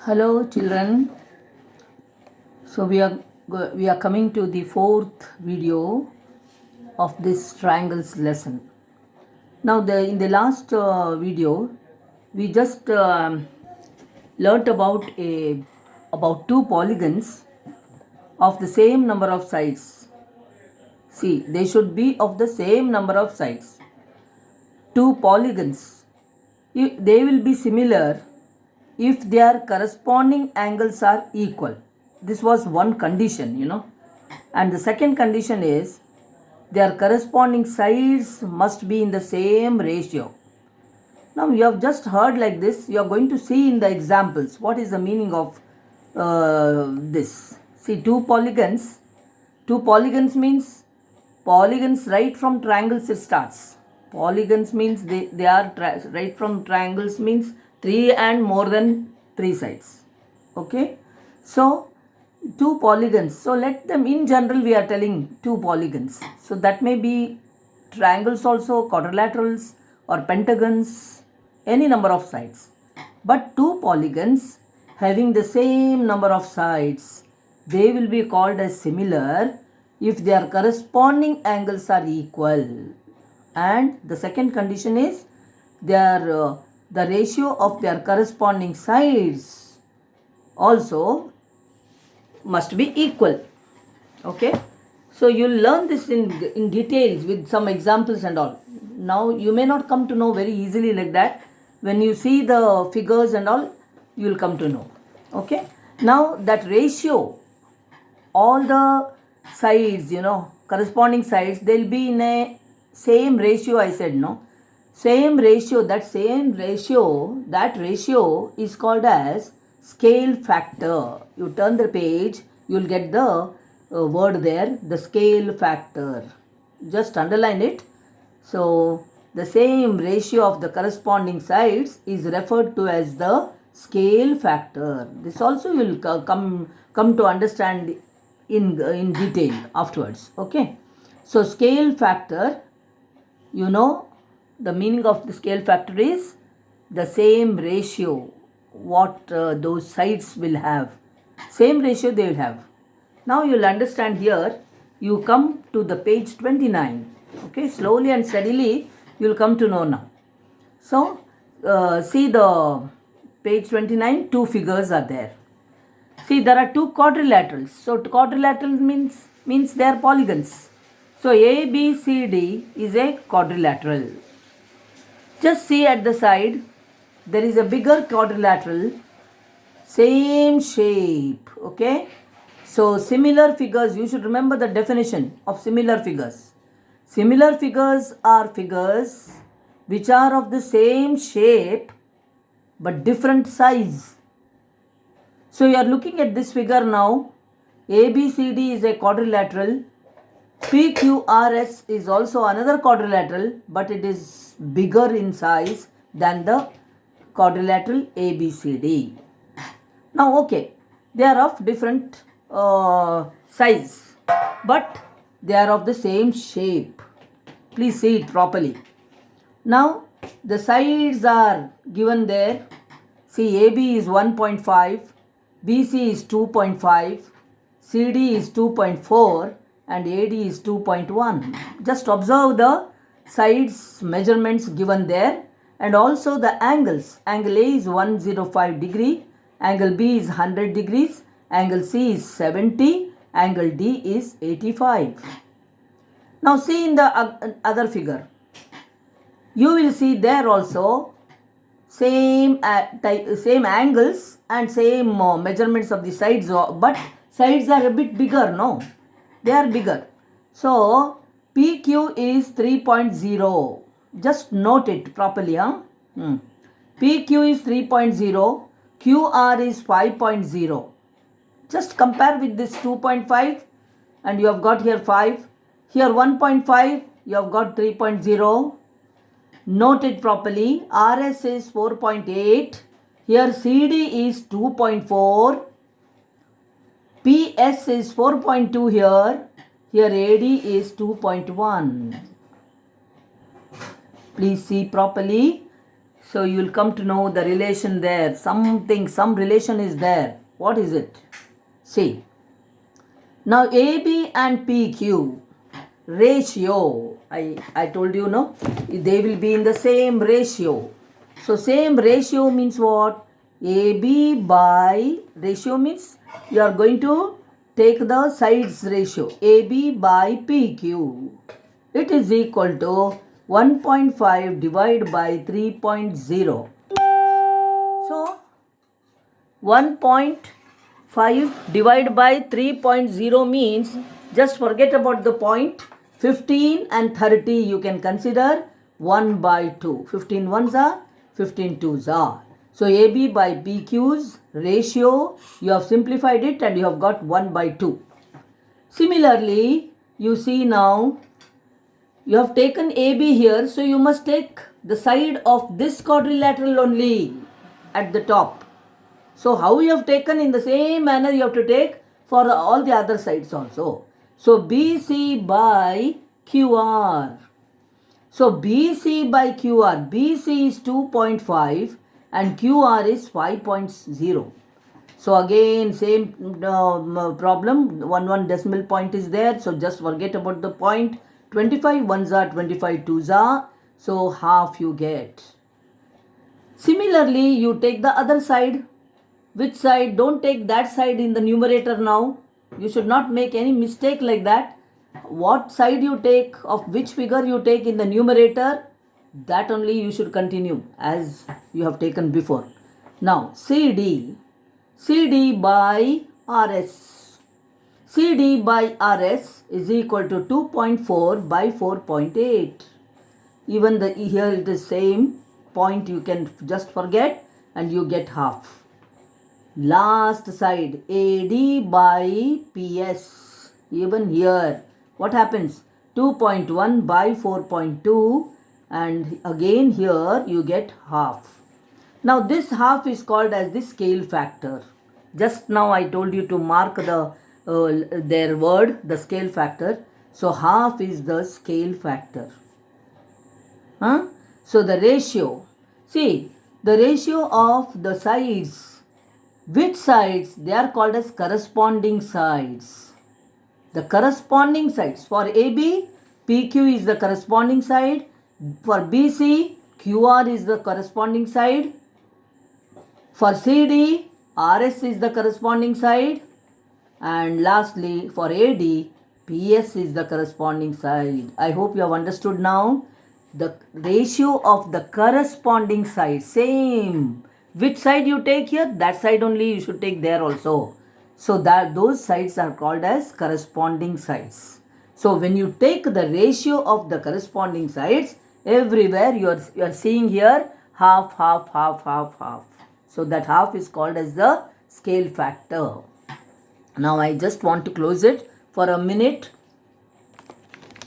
Hello children. So we are coming to the fourth video of this triangles lesson. Now in the last video we just learnt about two polygons of the same number of sides. See, they should be of the same number of sides. Two polygons, they will be similar if their corresponding angles are equal. This was one condition. And the second condition is their corresponding sides must be in the same ratio. Now you have just heard like this. You are going to see in the examples what is the meaning of this. See, two polygons. Two polygons means polygons right from triangles it starts. Polygons means they are right from triangles means 3 and more than 3 sides. Okay. So two polygons. So let them, in general we are telling two polygons. So that may be triangles also, quadrilaterals or pentagons, any number of sides. But two polygons having the same number of sides, they will be called as similar if their corresponding angles are equal. And the second condition is the ratio of their corresponding sides also must be equal. Okay, so you'll learn this in details with some examples and all. Now you may not come to know very easily like that. When you see the figures and all, you will come to know. Okay, now that ratio, all the sides, corresponding sides, they'll be in a same ratio. I said no, same ratio. That ratio is called as scale factor. You turn the page, you will get the word there, the scale factor. Just underline it. So the same ratio of the corresponding sides is referred to as the scale factor. This also you will come to understand in detail afterwards. Okay, so scale factor, the meaning of the scale factor is the same ratio what those sides will have. Same ratio they will have. Now you will understand here. You come to the page 29. Okay, slowly and steadily you will come to know now. So see the page 29, two figures are there. See, there are two quadrilaterals. So quadrilateral means they are polygons. So ABCD is a quadrilateral. Just see at the side, there is a bigger quadrilateral, same shape. Okay, so similar figures, you should remember the definition of similar figures. Similar figures are figures which are of the same shape but different size. So you are looking at this figure now. ABCD is a quadrilateral. PQRS is also another quadrilateral, but it is bigger in size than the quadrilateral ABCD. Now, okay, they are of different size, but they are of the same shape. Please see it properly. Now, the sides are given there. See, AB is 1.5, BC is 2.5, CD is 2.4 and AD is 2.1. Just observe the sides measurements given there and also the angles. Angle A is 105 degree, angle B is 100 degrees, angle C is 70, angle D is 85. Now see in the other figure. You will see there also same angles and same measurements of the sides, but sides are a bit bigger, no? They are bigger. So PQ is 3.0. Just note it properly. PQ is 3.0. QR is 5.0. Just compare with this 2.5 and you have got here 5. Here 1.5, you have got 3.0. Note it properly. RS is 4.8. Here CD is 2.4. PS is 4.2 here. Here AD is 2.1. Please see properly. So you will come to know the relation there. Something, some relation is there. What is it? See. Now AB and PQ ratio. I told you, no? They will be in the same ratio. So same ratio means what? AB by ratio means you are going to take the sides ratio. AB by PQ. It is equal to 1.5 divided by 3.0. So 1.5 divided by 3.0 means, just forget about the point. 15 and 30 you can consider 1 by 2. 15 ones are, 15 twos are. So AB by PQ's ratio, you have simplified it and you have got 1 by 2. Similarly, you see now, you have taken AB here, so you must take the side of this quadrilateral only at the top. So how you have taken, in the same manner you have to take for all the other sides also. So BC by QR. So BC by QR, BC is 2.5 and QR is 5.0. So again same problem, one decimal point is there, so just forget about the point. 25 ones are, 25 twos are, so half you get. Similarly, you take the other side. Which side? Don't take that side in the numerator now. You should not make any mistake like that. What side you take, of which figure you take in the numerator, that only you should continue as you have taken before. Now CD by RS. CD by RS is equal to 2.4 by 4.8. Even here it is same point, you can just forget and you get half. Last side, AD by PS. Even here, what happens? 2.1 by 4.2, and again here you get half. Now this half is called as the scale factor. Just now I told you to mark their word, the scale factor. So half is the scale factor. So the ratio. See, the ratio of the sides. Which sides? They are called as corresponding sides. The corresponding sides. For AB, PQ is the corresponding side. For BC, QR is the corresponding side. For CD, RS is the corresponding side. And lastly, for AD, PS is the corresponding side. I hope you have understood now. The ratio of the corresponding side, same. Which side you take here, that side only you should take there also. So that those sides are called as corresponding sides. So when you take the ratio of the corresponding sides, everywhere you are seeing here half, half, half, half, half. So that half is called as the scale factor. Now I just want to close it for a minute.